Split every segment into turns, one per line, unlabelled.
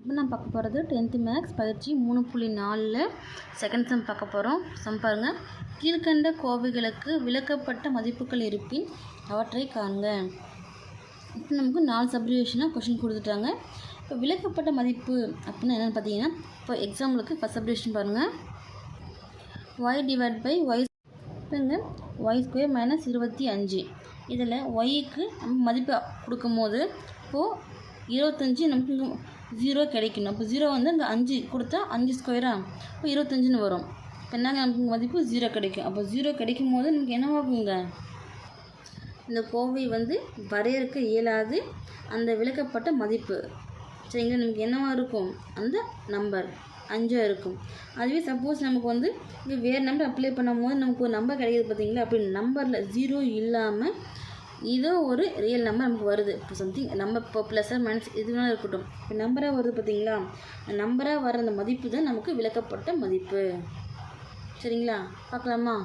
இப்போ நான் பார்க்க போகிறது 10th மேக்ஸ் பயிற்சி 3.4ல் செகண்ட் சம் பார்க்க போகிறோம். சம் பாருங்கள். கீழ்கண்ட கோவைகளுக்கு விளக்கப்பட்ட மதிப்புகள் இருப்பின் அவற்றை காண்க. இப்போ நமக்கு 4 சப்டிவிஷனாக கொஷின் கொடுத்துட்டாங்க. இப்போ விளக்கப்பட்ட மதிப்பு அப்படின்னா என்னென்னு பார்த்தீங்கன்னா, இப்போ எக்ஸாம்பிளுக்கு ஃபஸ்ட் சப்டிவிஷன் பாருங்கள். y டிவைட் பை ஒய் இப்போங்க y² மைனஸ் 25. இதில் ஒய்க்கு நம்ம மதிப்பு கொடுக்கும்போது இப்போது 25 நமக்கு 0 கிடைக்கணும். அப்போ 0 வந்து அங்கே 5 கொடுத்தா 5 ஸ்கொயராக இப்போ 25ன்னு வரும். இப்போ என்னங்க நமக்கு மதிப்பு 0 கிடைக்கும். அப்போ 0 கிடைக்கும் போது நமக்கு என்னவாகுங்க, இந்த கோவை வந்து வரையறுக்க இயலாது அந்த விளக்கப்பட்ட மதிப்பு. சரிங்களா, நமக்கு என்னவாக இருக்கும், அந்த நம்பர் 5 இருக்கும். அதுவே சப்போஸ் நமக்கு வந்து இங்கே வேறு நம்பர் அப்ளை பண்ணும் போது நமக்கு ஒரு நம்பர் கிடைக்கிது பார்த்தீங்களா, அப்படி நம்பரில் 0 இல்லாமல் இதோ ஒரு ரியல் நம்பர் நமக்கு வருது. இப்போ சம்திங் நம்ம இப்போ ப்ளஸ் ஆர் மைனஸ் இது வேணால் இருக்கட்டும், இப்போ நம்பராக வருது பார்த்தீங்களா, அந்த நம்பராக வர அந்த மதிப்பு தான் நமக்கு விளக்கப்பட்ட மதிப்பு. சரிங்களா, பார்க்கலாமா?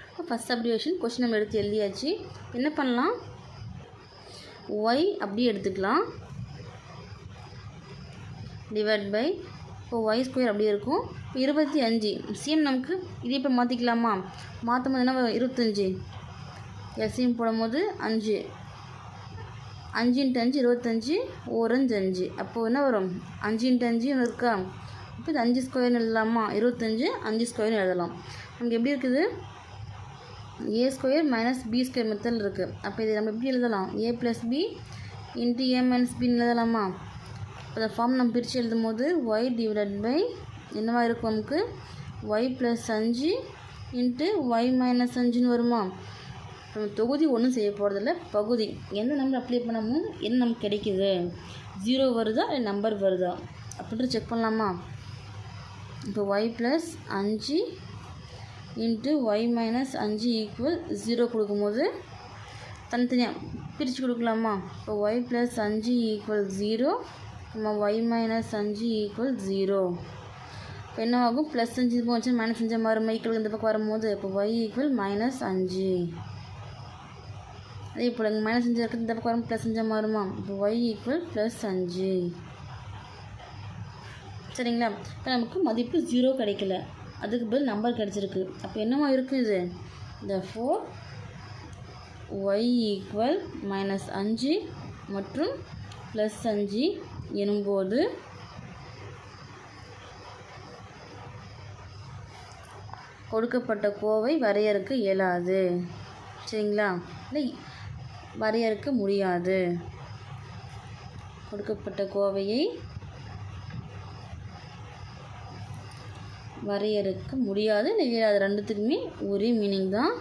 இப்போ ஃபஸ்ட் சப்டிவிஷன் கொஸ்டின் நம்ம எடுத்து எழுதியாச்சு. என்ன பண்ணலாம், ஒய் அப்படியே எடுத்துக்கலாம் டிவைட் பை இப்போ y² அப்படியே இருக்கும். இப்போ 25 சேம் நமக்கு இதே இப்போ மாற்றிக்கலாமா, மாற்றும் போது என்ன 25 எல்சிஎம் போடும்போது 5 5 × 5 25 ஓரஞ்சு 5. அப்போது என்ன வரும், 5 × 5 ஒன்று இருக்கா, இப்போ இது 5 ஸ்கொயர்னு எழுதலாமா, 25 5 ஸ்கொயர்னு எழுதலாம். நமக்கு எப்படி இருக்குது, a² மைனஸ் b² மெத்தட் இருக்குது. அப்போ இது நம்ம எப்படி எழுதலாம், a + b × a - bன்னு எழுதலாமா. இப்போ இந்த ஃபார்ம் நம்ம பிரித்து எழுதும் போது y டிவைட் பை என்னவாக இருக்கும், நமக்கு y + 5 × y - 5ன்னு வருமா. நம்ம தொகுதி ஒன்றும் செய்ய போகிறதில்ல, பகுதி எந்த நம்பர் அப்ளை பண்ணாமோ என்ன நமக்கு கிடைக்குது, 0 வருதா இல்லை நம்பர் வருதா அப்படின்ட்டு செக் பண்ணலாமா. இப்போ y + 5 × y - 5 = 0 கொடுக்கும்போது தனித்தனியாக பிரித்து கொடுக்கலாமா. இப்போ y + 5 = 0, y - 5 = 0. இப்போ என்ன ஆகும், +5 இது போச்சு -5 மாறும், மைக்கிள் இந்த பக்கம் வரும்போது இப்போ y = -5. அதே போல் இங்கே -5 இருக்கிறது இந்த பக்கம் வரும் +5 மாறுமா, இப்போ y = +5. சரிங்களா, இப்போ நமக்கு மதிப்பு 0 கிடைக்கல, அதுக்கு பதில் நம்பர் கிடச்சிருக்கு. அப்போ என்னவா இருக்குது இது, therefore y = -5 மற்றும் +5 எனும்போது கொடுக்கப்பட்ட கோவை வரையறுக்க இயலாது. சரிங்களா, இல்லை வரையறுக்க முடியாது. கொடுக்கப்பட்ட கோவையை வரையறுக்க முடியாது இல்லை இயலாது, ரெண்டுத்துக்குமே ஒரே மீனிங் தான்.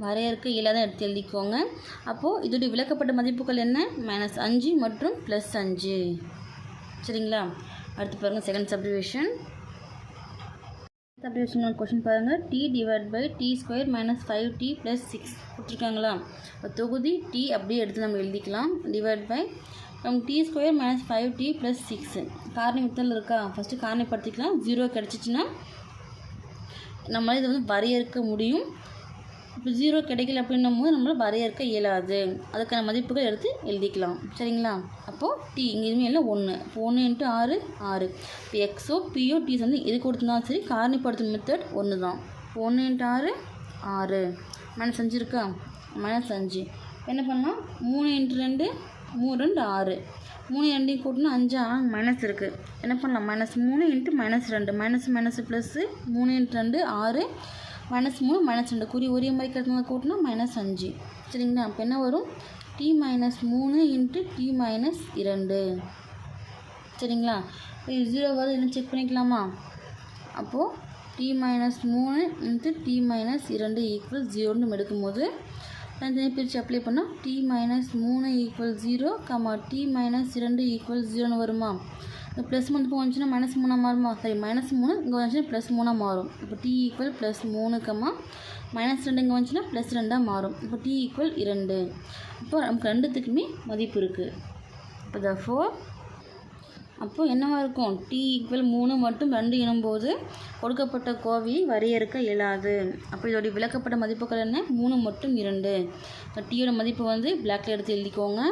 வரையறுக்க இயலாத எடுத்து எழுதிக்கோங்க. அப்போது இதோடைய விளக்கப்பட்ட மதிப்புகள் என்ன, -5 மற்றும் +5. சரிங்களா, அடுத்து பாருங்கள் செகண்ட் சப்டிவிஷன். சப்டிவிஷன் கொஷின் பாருங்கள். t divide by t² - 5t + 6 கொடுத்துருக்காங்களா. இப்போ தொகுதி t அப்படியே எடுத்து நம்ம எழுதிக்கலாம் டிவைட் பை t² - 5t + 6. காரணி மெத்தடில் இருக்கா, ஃபஸ்ட்டு காரணிப்படுத்திக்கலாம். 0 கிடச்சிச்சின்னா நம்மளால் இதை வந்து வரையறுக்க முடியும். இப்போ 0 கிடைக்கல அப்படின்னும் போது நம்மளால் வரையறுக்க இயலாது, அதுக்கான மதிப்புகள் எடுத்து எழுதிக்கலாம். சரிங்களா, அப்போது t இங்கே எதுவுமே இல்லை 1. இப்போ 1 × 6 6. இப்போ எக்ஸோ பியோ டி வந்து எது கொடுத்துருந்தாலும் சரி காரணிப்படுத்தும் மெத்தட் ஒன்று தான். 1 × 6 6 -5 இருக்கா, -5. என்ன பண்ணலாம், 3 × 2 3 2 6. 3 2 கூட்டினா 5, ஆனால் மைனஸ் இருக்குது. என்ன பண்ணலாம், -3 × -2 மைனஸ் ப்ளஸ்ஸு 3 × 2 6 -3 -2 குறி ஒரே மாதிரி கிடைக்கிறத கூட்டினா -5. சரிங்களா, அப்போ என்ன வரும், t - 3 × t - 2. சரிங்களா, இப்போ 0 வருது என்ன செக் பண்ணிக்கலாமா. அப்போது t - 3 × t - 2 = 0ன்னு நம்ம எடுக்கும்போது தனித்தனி பிரித்து அப்ளை பண்ணால் t - 3 = 0, t - 2 = 0ன்னு வருமா. இந்த ப்ளஸ் மட்டும் வந்துச்சுன்னா -3 மாறுமா, சரி -3 இங்கே வந்துச்சுன்னா +3 மாறும். இப்போ t = +3, -2 இங்கே வந்துச்சுன்னா +2 மாறும். இப்போ t = 2. இப்போ நமக்கு ரெண்டுத்துக்குமே மதிப்பு இருக்குது. இப்போ therefore அப்போது என்னவா இருக்கும்? t = 3 மற்றும் 2 எனும்போது கொடுக்கப்பட்ட கோவையை வரையறுக்க இயலாது. அப்போ இதோடைய விளக்கப்பட்ட மதிப்புகள் என்ன? 3 மற்றும் 2. டீயோட மதிப்பு வந்து பிளாக்ல எடுத்து எழுதிக்கோங்க.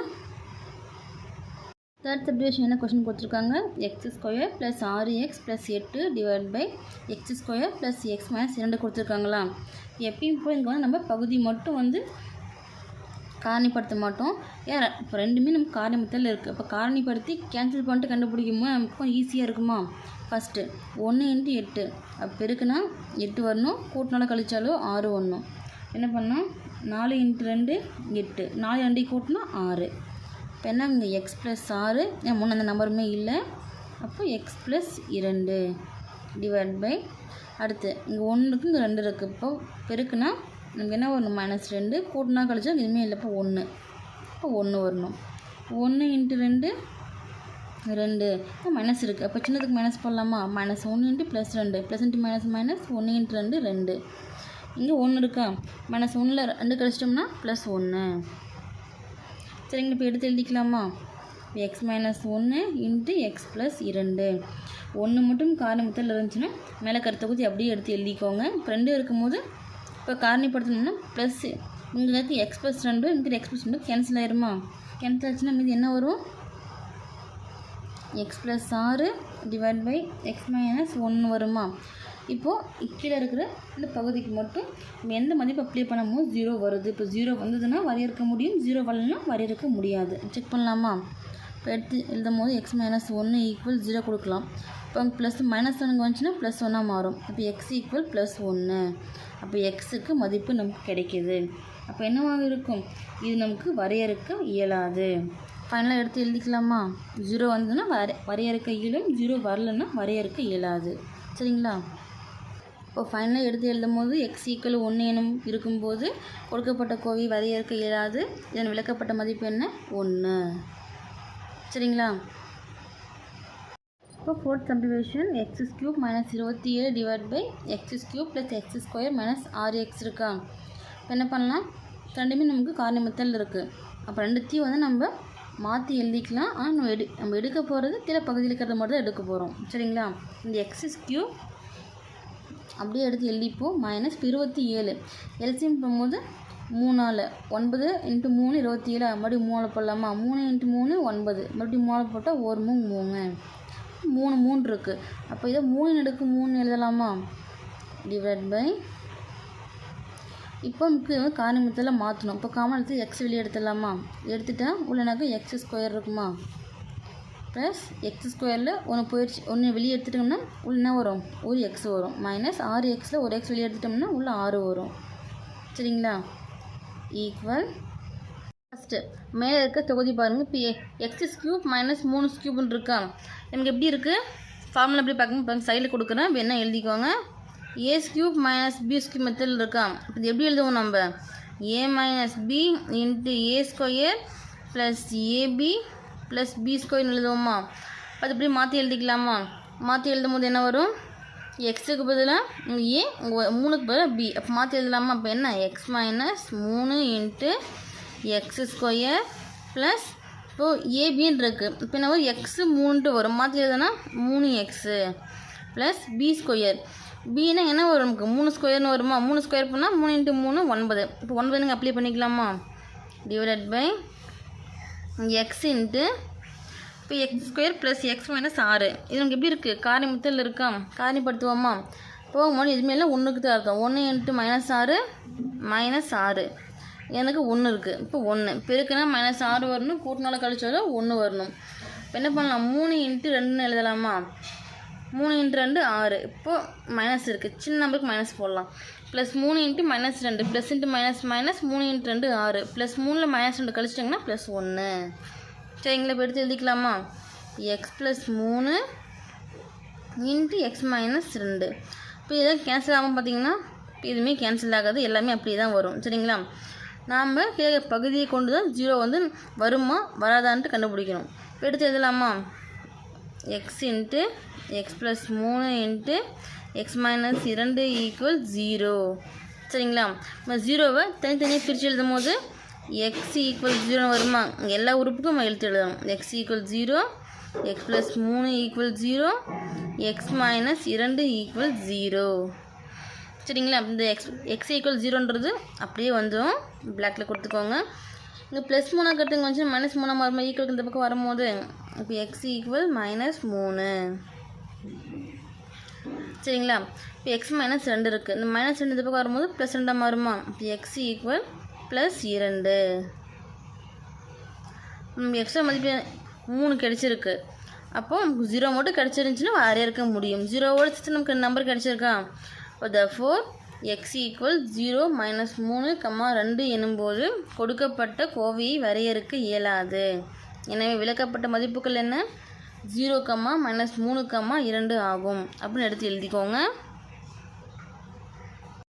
தேர்ட் சப்டிவிஷன் என்ன கொஸ்டின் கொடுத்துருக்காங்க? x² + 6x + 8 / x² + x - 2 கொடுத்துருக்காங்களா? எப்பயும் போய் இங்கே வந்து நம்ம பகுதி மட்டும் வந்து காரணிப்படுத்த மாட்டோம். ஏன் இப்போ ரெண்டுமே நமக்கு காரணிமத்தில் இருக்குது. அப்போ காரணிப்படுத்தி கேன்சல் பண்ணிட்டு கண்டுபிடிக்கும்போது நமக்கு ஈஸியாக இருக்குமா? ஃபஸ்ட்டு 1 × 8 அப்போ பெருக்குனா 8 வரணும், கூட்டினாலும் கழிச்சாலும் 6 வரணும். என்ன பண்ணால் 4 × 2 8, 4 2 கூட்டினா 6. இப்போ என்ன இங்கே x + 6 முன்னே அந்த நம்பருமே இல்லை. அப்போ x + 2 / அடுத்து இங்கே 1 இருக்குது, இங்கே 2 இருக்குது. இப்போ பெருக்குனா நமக்கு என்ன வரணும்? -2, கூட்டினா கழிச்சா எதுவுமே இல்லை. இப்போ 1, இப்போ 1 வரணும். 1 × 2 2 மைனஸ் இருக்குது. அப்போ சின்னதுக்கு மைனஸ் போடலாமா? -1 × +2 +× -1 × 2 2. இங்கே 1 இருக்கா? -1ல் 2 கழிச்சிட்டோம்னா +1. சரிங்க, இப்போ எடுத்து எழுதிக்கலாமா? x - 1 × x + 2. 1 மட்டும் காரணிமத்தில் இருந்துச்சுன்னா மேலே கருத்தொகுதி அப்படியே எடுத்து எழுதிக்கோங்க. இப்போ 2 இருக்கும்போது இப்போ காரணிப்படுத்தணும்னா ப்ளஸ் இங்கே இருக்குது x + 2 இங்கே x + 2 கேன்சல் ஆயிருமா? கேன்சல் ஆச்சுன்னா மீது என்ன வரும்? x + 6 / x - 1 வருமா? இப்போது கீழே இருக்கிற இந்த பகுதிக்கு மட்டும் நம்ம எந்த மதிப்பு அப்ளை பண்ணும்போது 0 வருது. இப்போ 0 வந்ததுன்னா வரையறுக்க முடியும், 0 வரலன்னா வரையறுக்க முடியாது. செக் பண்ணலாமா? இப்போ எடுத்து எழுதும் போது x - 1 = 0 கொடுக்கலாம். இப்போ ப்ளஸ் -1 வந்துச்சுன்னா +1 மாறும். இப்போ x = +1. அப்போ எக்ஸுக்கு மதிப்பு நமக்கு கிடைக்கிது. அப்போ என்னவாக இருக்கும்? இது நமக்கு வரையறுக்க இயலாது. ஃபைனலாக எடுத்து எழுதிக்கலாமா? 0 வந்ததுன்னா வரையறுக்க இயலும், 0 வரலன்னா வரையறுக்க இயலாது. சரிங்களா? இப்போ ஃபைனலாக எடுத்து எழுதும் போது x = 1 எனும் இருக்கும்போது கொடுக்கப்பட்ட கோவை வரையறுக்க இயலாது. இதன் விளக்கப்பட்ட மதிப்பு என்ன? 1. சரிங்களா? இப்போ fourth subdivision x³ - 27 / x³ + x² - 6x இருக்கா? இப்போ என்ன பண்ணலாம்? ரெண்டுமே நமக்கு காரணிமத்தில் இருக்குது. அப்போ ரெண்டுத்தையும் வந்து நம்ம மாற்றி எழுதிக்கலாம். ஆனால் நம்ம எடுக்க போகிறது கீழே பகுதியில் இருக்கிறத மட்டும் தான் எடுக்க போகிறோம். சரிங்களா? இந்த x³ அப்படியே எடுத்து எழுதிப்போம். -27 எல்சிஎம் போகும்போது 3 9 × 3 27. மறுபடியும் 3 போடலாமா? 3 × 3 9. மறுபடியும் 3 போட்டால் 1 3 3 இருக்குது. அப்போ இதை 3 எழுதலாமா? / இப்போ நமக்கு காரணிமத்தில் மாற்றணும். இப்போ காமன் எடுத்து x வெளியே எடுத்துடலாமா? எடுத்துட்டா உள்ளனாக்க x² இருக்குமா? ப்ளஸ் x²ல் 1 போயிடுச்சு. 1 வெளியே எடுத்துட்டோம்னா உள்ள என்ன வரும்? ஒரு x வரும். -6xல் ஒரு x வெளியே எடுத்துட்டோம்னா உள்ள 6 வரும். சரிங்களா? ஈக்குவல் ஃபஸ்ட்டு மேலே இருக்க தொகுதி பாருங்கள். இப்போ x³ - 3³ இருக்கா? நமக்கு எப்படி இருக்குது? ஃபார்முலா எப்படி பார்க்கணும்? சைடில் கொடுக்குறேன், என்ன எழுதிக்கோங்க. a³ - b³ மெத்தடில் இருக்கா? இது எப்படி எழுதுவோம் நம்ம? a - b × a² + ab + b² எழுதுவோமா? அது இப்படி மாற்றி எழுதிக்கலாமா? மாற்றி எழுதும் போது என்ன வரும்? எக்ஸுக்கு பதிலாக a, 3க்கு பதிலாக b. அப்போ மாற்றி எழுதலாமா? அப்போ என்ன? x - 3 × x² ப்ளஸ் இப்போது ஏபின்னு இருக்குது. இப்போ என்ன வரும்? x 3 வரும். மாற்றி எழுதுனா 3x ப்ளஸ் b². பின்னா என்ன வரும்? நமக்கு 3² வருமா? 3² பண்ணால் 3 × 3 9. இப்போ 9 நீங்கள் அப்ளை பண்ணிக்கலாமா? / x இப்போ x² + x - 6. இது நமக்கு எப்படி இருக்குது? காரணிமத்தில் இருக்கா? காரணிப்படுத்துவோமா? போகும்போது எதுவுமே இல்லை, 1க்கு தான் இருக்கும். 1 × -6 -6 எனக்கு 1 இருக்குது. இப்போ 1 பெருக்குனா -6 வரணும், கூட்டினாலும் கழிச்சாலும் 1 வரணும். இப்போ என்ன பண்ணலாம்? 3 × 2 எழுதலாமா? 3 × 2 6. இப்போது மைனஸ் இருக்குது, சின்ன நம்பருக்கு மைனஸ் போடலாம். ப்ளஸ் 3 × -2 ப்ளஸ் × -, 3 × 2 6 ப்ளஸ் 3ல் -2 கழிச்சிட்டிங்கன்னா +1. சரிங்களா? இப்போ எடுத்து எழுதிக்கலாமா? x + 3 × x - 2. இப்போ இதெல்லாம் கேன்சல் ஆகாமல் பார்த்தீங்கன்னா எதுவுமே கேன்சல் ஆகாது, எல்லாமே அப்படி தான் வரும். சரிங்களா? நாம் கீழே பகுதியை கொண்டு தான் 0 வந்து வருமா வராதான்ட்டு கண்டுபிடிக்கணும். இப்போ எடுத்து எழுதலாமா? x × x + 3 × x - 2 = 0. சரிங்களா? நம்ம 0வை தனித்தனியாக பிரித்து எழுதும் போது x = 0 வருமா? எல்லா உறுப்புக்கும் நம்ம எழுத்து எழுதணும். x = 0 X plus 3 equal 0, X minus 2 equal 0. சரிங்களா? இந்த எக்ஸ் ஈக்குவல் 0ன்றது அப்படியே வந்துடும், பிளாக்கில் கொடுத்துக்கோங்க. இங்கே ப்ளஸ் 3 கட்டுங்க வந்து மைனஸ் 3 வரும்போது ஈக்குவலுக்கு இந்த பக்கம் வரும்போது இப்போ எக்ஸ் ஈக்குவல் -3. சரிங்களா? இப்போ எக்ஸ் மைனஸ் 2 இருக்குது, இந்த -2 இந்த பக்கம் வரும்போது +2 மாறுமா? இப்போ எக்ஸ் ஈக்குவல் +2. எக்ஸோட மதிப்பு 3 கிடச்சிருக்கு. அப்போது நமக்கு 0 மட்டும் கிடச்சிருந்துச்சுன்னா வரையறுக்க முடியும். 0வோட சேர்த்து நமக்கு நம்பர் கிடச்சிருக்கா? இப்போ therefore எக்ஸ் ஈக்குவல் 0 -3, 2 எனும்போது கொடுக்கப்பட்ட கோவையை வரையறுக்க இயலாது. எனவே விளக்கப்பட்ட மதிப்புகள் என்ன? 0, -3, 2 ஆகும் அப்படின்னு எடுத்து எழுதிக்கோங்க.